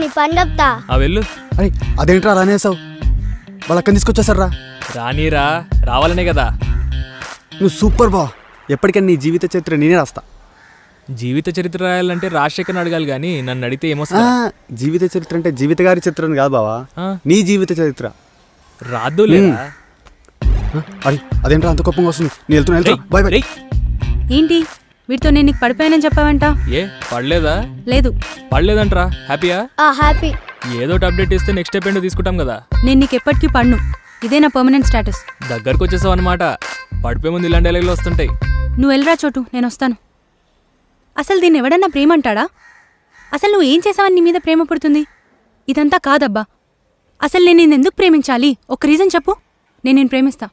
నీ పని చెప్తా. వెళ్ళు. అరే అదేంట్రా అలా అనేసావు? వాళ్ళ అక్కని తీసుకొచ్చేసారా? రానీరా, రావాలనే కదా. నువ్వు సూపర్ బా. ఎప్పటికైనా నీ జీవిత చరిత్ర నేనే రాస్తా. జీవిత చరిత్ర రాయాలంటే రాజశేఖర్ని అడగాలి కానీ నన్ను అడిగితే ఏమొస్తా? జీవిత చరిత్ర అంటే జీవిత గారి చరిత్ర కాదు బావా, ఆ? నీ జీవిత చరిత్ర. రాదు లేదా? అరే అదేంట్రా అంత కోపంగా వస్తుంది? నేను వెళ్తున్నా. Bye bye. ఏంటి వీటితో నేను నీకు పడిపోయానని చెప్పావంట? ఏ పడలేదా? లేదు. పడలేదంట్రా. హ్యాపీయా? హ్యాపీ. ఏదో అప్డేట్ ఇస్తే నెక్స్ట్ స్టెప్ ఏంటో తీసుకుంటాం కదా. నేను నీకు ఎప్పటికీ పడ్ను. ఇదే నా పర్మనెంట్ స్టేటస్. దగ్గరకు వచ్చేసావు అనమాట. పడిపోయే ముందు ఇలాంటి డైలాగులు వస్తుంటాయి. నువ్వు వెళ్ళరా చోటు, నేను వస్తాను. అసలు దీన్ని ఎవడన్నా ప్రేమ అంటాడా? అసలు నువ్వు ఏం చేసావని నీ మీద ప్రేమ పుడుతుంది? ఇదంతా కాదబ్బా. అసలు నేను నిన్ను ఎందుకు ప్రేమించాలి? ఒక రీజన్ చెప్పు, నేను ప్రేమిస్తా.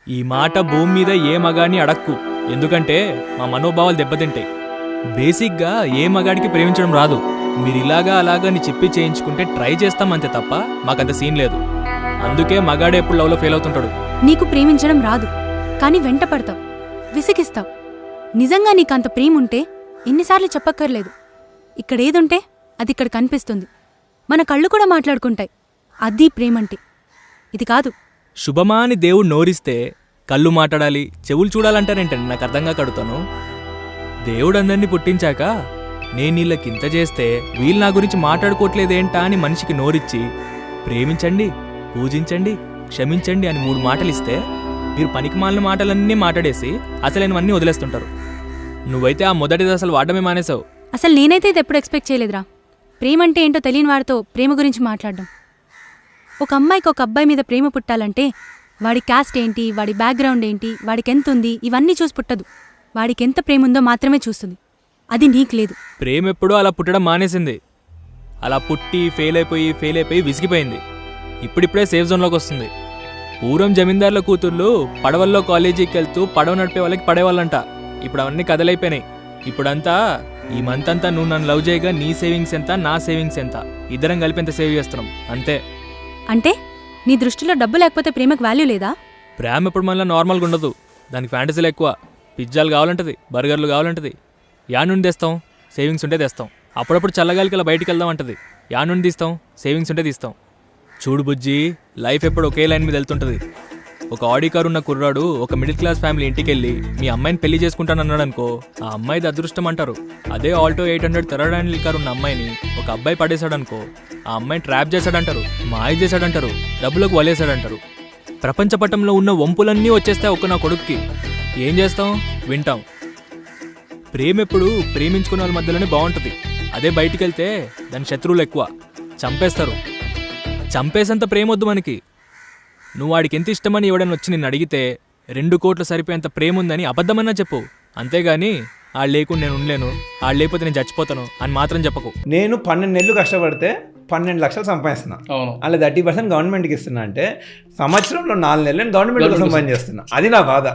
ఈ మాట భూమి మీద ఏ మగాడిని అడక్కు. ఎందుకంటే మా మనోభావాలు దెబ్బతింటాయి. బేసిక్గా ఏ మగాడికి ప్రేమించడం రాదు. మీరు ఇలాగా అలాగా అని చెప్పి చేయించుకుంటే ట్రై చేస్తాం అంతే తప్ప మాకంత సీన్ లేదు. అందుకే మగాడే ఎప్పుడు లవ్లో ఫెయిల్ అవుతుంటాడు. నీకు ప్రేమించడం రాదు, కానీ వెంట పడతావు, విసిగిస్తావు. నిజంగా నీకు అంత ప్రేమ ఉంటే ఎన్నిసార్లు చెప్పక్కర్లేదు. ఇక్కడ ఏదుంటే అది ఇక్కడ కనిపిస్తుంది. మన కళ్ళు కూడా మాట్లాడుకుంటాయి. అది ప్రేమంటే. ఇది కాదు. శుభమా అని దేవుడు నోరిస్తే కళ్ళు మాట్లాడాలి, చెవులు చూడాలంటారేంటండి? నాకు అర్థంగా కడుతాను. దేవుడు అందరినీ పుట్టించాక నేను వీళ్ళకింత చేస్తే వీళ్ళు నా గురించి మాట్లాడుకోవట్లేదేంటా అని మనిషికి నోరిచ్చి ప్రేమించండి, పూజించండి, క్షమించండి అని 3 మాటలు ఇస్తే మీరు పనికిమాలిన మాటలన్నీ మాట్లాడేసి అసలైనవన్నీ వదిలేస్తుంటారు. నువ్వైతే ఆ మొదటిది అసలు వాడమే మానేసావు. అసలు నేనైతే ఇది ఎప్పుడు ఎక్స్పెక్ట్ చేయలేదురా. ప్రేమ అంటే ఏంటో తెలియని వాడితో ప్రేమ గురించి మాట్లాడడం. ఒక అమ్మాయికి ఒక అబ్బాయి మీద ప్రేమ పుట్టాలంటే వాడి క్యాస్ట్ ఏంటి, వాడి బ్యాక్గ్రౌండ్ ఏంటి, వాడికి ఎంత ఉంది, ఇవన్నీ చూసి పుట్టదు. వాడికి ఎంత ప్రేమ ఉందో మాత్రమే చూస్తుంది. అది నీకు లేదు. ప్రేమ ఎప్పుడూ అలా పుట్టడం మానేసింది. అలా పుట్టి ఫెయిల్ అయిపోయి విసిగిపోయింది. ఇప్పుడిప్పుడే సేఫ్ జోన్లోకి వస్తుంది. పూర్వం జమీందారుల కూతుర్లు పడవల్లో కాలేజీకి వెళ్తూ పడవ నడిపే వాళ్ళకి పడేవాళ్ళంట. ఇప్పుడు అవన్నీ కథలైపోయినాయి. ఇప్పుడంతా ఈ మంత్ అంతా నువ్వు నన్ను లవ్ చేయగా నీ సేవింగ్స్ ఎంత, నా సేవింగ్స్ ఎంత, ఇద్దరం కలిపి ఎంత సేవ్ చేస్తున్నాం అంతే. అంటే నీ దృష్టిలో డబ్బు లేకపోతే ప్రేమకు వాల్యూ లేదా? ప్రేమ ఎప్పుడు మళ్ళీ నార్మల్గా ఉండదు. దానికి ఫ్యాంటసీలు ఎక్కువ. పిజ్జాలు కావాలంటది, బర్గర్లు కావాలంటది. యా నుండి తెస్తాం? సేవింగ్స్ ఉంటే తెస్తాం. అప్పుడప్పుడు చల్లగాలికి అలా బయటికి వెళ్దాం అంటది. యా నుండి తీస్తాం? సేవింగ్స్ ఉంటే తీస్తాం. చూడు బుజ్జి, లైఫ్ ఎప్పుడు ఒకే లైన్ మీద వెళ్తుంటుంది. ఒక ఆడి కారు ఉన్న కుర్రాడు ఒక మిడిల్ క్లాస్ ఫ్యామిలీ ఇంటికి వెళ్ళి మీ అమ్మాయిని పెళ్లి చేసుకుంటానన్నాడు అనుకో, ఆ అమ్మాయిది అదృష్టం అంటారు. అదే ఆల్టో 800 థర్డ్ హ్యాండిల్ కారు ఉన్న అమ్మాయిని ఒక అబ్బాయి పడేశాడు అనుకో, ఆ అమ్మాయిని ట్రాప్ చేశాడంటారు, మాయ చేశాడంటారు, డబ్బులకు వలేశాడంటారు. ప్రపంచ పటంలో ఉన్న వంపులన్నీ వచ్చేస్తాయి ఒక్క నా కొడుక్కి. ఏం చేస్తాం? వింటాం. ప్రేమ ఎప్పుడు ప్రేమించుకునే వాళ్ళ మధ్యలోనే బాగుంటుంది. అదే బయటికి వెళ్తే దాని శత్రువులు ఎక్కువ, చంపేస్తారు. చంపేసేంత ప్రేమ వద్దు మనకి. నువ్వు వాడికి ఎంత ఇష్టమని ఎవడని వచ్చి నిన్ను అడిగితే 2 కోట్లు సరిపోయేంత ప్రేమ ఉందని అబద్ధమన్నా చెప్పు. అంతేగాని ఆడు లేకుండా నేను ఉండలేను, ఆడు లేకపోతే నేను చచ్చిపోతాను అని మాత్రం చెప్పకు. నేను 12 నెలలు కష్టపడితే 12 లక్షలు సంపాదిస్తున్నా. అలా 30% గవర్నమెంట్కి ఇస్తున్నా అంటే సంవత్సరంలో 4 నెలలు గవర్నమెంట్ సంపాదించేస్తున్నా. అది నా బాధ.